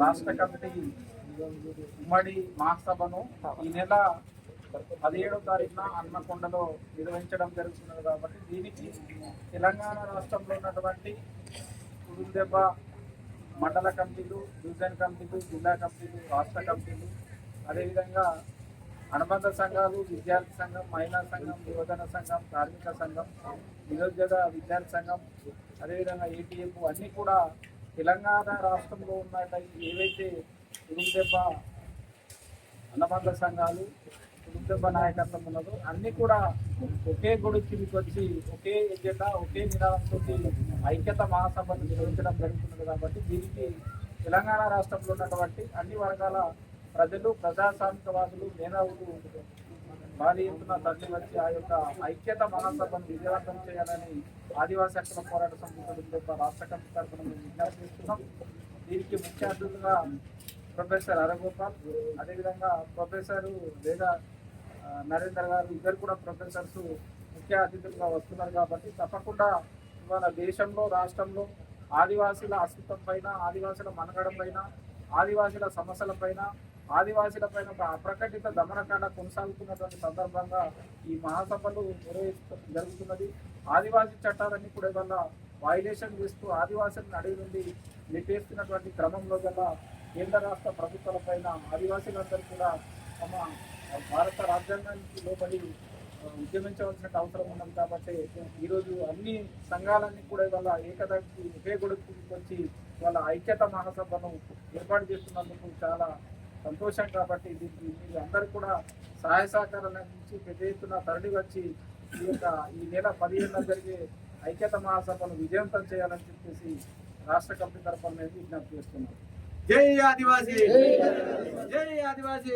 రాష్ట్ర కమిటీ ఉమ్మడి మహాసభను ఈ నెల 17వ తారీఖున హన్మకొండలో నిర్వహించడం జరుగుతున్నది. కాబట్టి దీనికి తెలంగాణ రాష్ట్రంలో ఉన్నటువంటి కుదురుదెబ్బ మండల కమిటీలు, డివిజన్ కమిటీలు, జిల్లా కమిటీలు, రాష్ట్ర కమిటీలు, అదేవిధంగా అనుబంధ సంఘాలు, విద్యార్థి సంఘం, మహిళా సంఘం, యువజన సంఘం, కార్మిక సంఘం, నిరుద్యోగ విద్యార్థి సంఘం, అదేవిధంగా ఏటీఎఫ్ అన్నీ కూడా తెలంగాణ రాష్ట్రంలో ఉన్న ఏవైతే కుదురుదెబ్బ అనుబంధ సంఘాలు, కుదురుదెబ్బ నాయకత్వం ఉన్నదో అన్నీ కూడా ఒకే గొడుగుకి వచ్చి ఒకే ఎజెండా, ఒకే నినాదంతో ఐక్యత మహాసభను నిర్వహించడం జరుగుతున్నది. కాబట్టి దీనికి తెలంగాణ రాష్ట్రంలో ఉన్నటువంటి అన్ని వర్గాల ప్రజలు, ప్రజాస్వామికవాదులు, మేధావులు భారీ ఎత్తున తరలి వచ్చి ఆ యొక్క ఐక్యత మహాసభను విజయవంతం చేయాలని ఆదివాసీ హక్కుల పోరాట సమితి రాష్ట్ర కమిటీ తరఫున మేము విజ్ఞప్తి చేస్తున్నాం. దీనికి ముఖ్య అతిథులుగా ప్రొఫెసర్ హరగోపాల్, అదేవిధంగా ప్రొఫెసర్ వేద నరేందర్ గారు, ఇద్దరు కూడా ప్రొఫెసర్స్ ముఖ్య అతిథులుగా వస్తున్నారు. కాబట్టి తప్పకుండా ఇవాళ దేశంలో, రాష్ట్రంలో ఆదివాసీల అస్తిత్వం పైన, ఆదివాసీల మనుగడ పైన, ఆదివాసీల సమస్యల పైన, ఆదివాసీల పైన ఒక అప్రకటిత దమనకాండ కొనసాగుతున్నటువంటి సందర్భంగా ఈ మహాసభలు జరుగుతున్నది. ఆదివాసీ చట్టాలన్నీ కూడా ఇవాళ వైలేషన్ చేస్తూ ఆదివాసీలను అడిగి నుండి నెట్టేస్తున్నటువంటి క్రమంలో గల కేంద్ర రాష్ట్ర ప్రభుత్వాల పైన ఆదివాసీలందరూ కూడా తమ భారత రాజ్యాంగానికి లోబడి ఉద్యమించవలసిన అవసరం ఉన్నది. కాబట్టి ఈరోజు అన్ని సంఘాలన్నీ కూడా ఇవాళ ఏకదానికి ఒకే గొడుగుకి వచ్చి వాళ్ళ ఐక్యత మహాసభను ఏర్పాటు చేస్తున్నందుకు చాలా సంతోషం. కాబట్టి దీనికి మీరు అందరూ కూడా సహాయ సహకారాల నుంచి పెద్ద ఎత్తున తరలి వచ్చి ఈ నెల 15న జరిగే ఐక్యత మహాసభను విజయవంతం చేయాలని చెప్పేసి రాష్ట్ర కమిటీ తరఫున మేము విజ్ఞప్తి చేస్తున్నాం. జై ఆదివాసీ, జై ఆదివాసీ.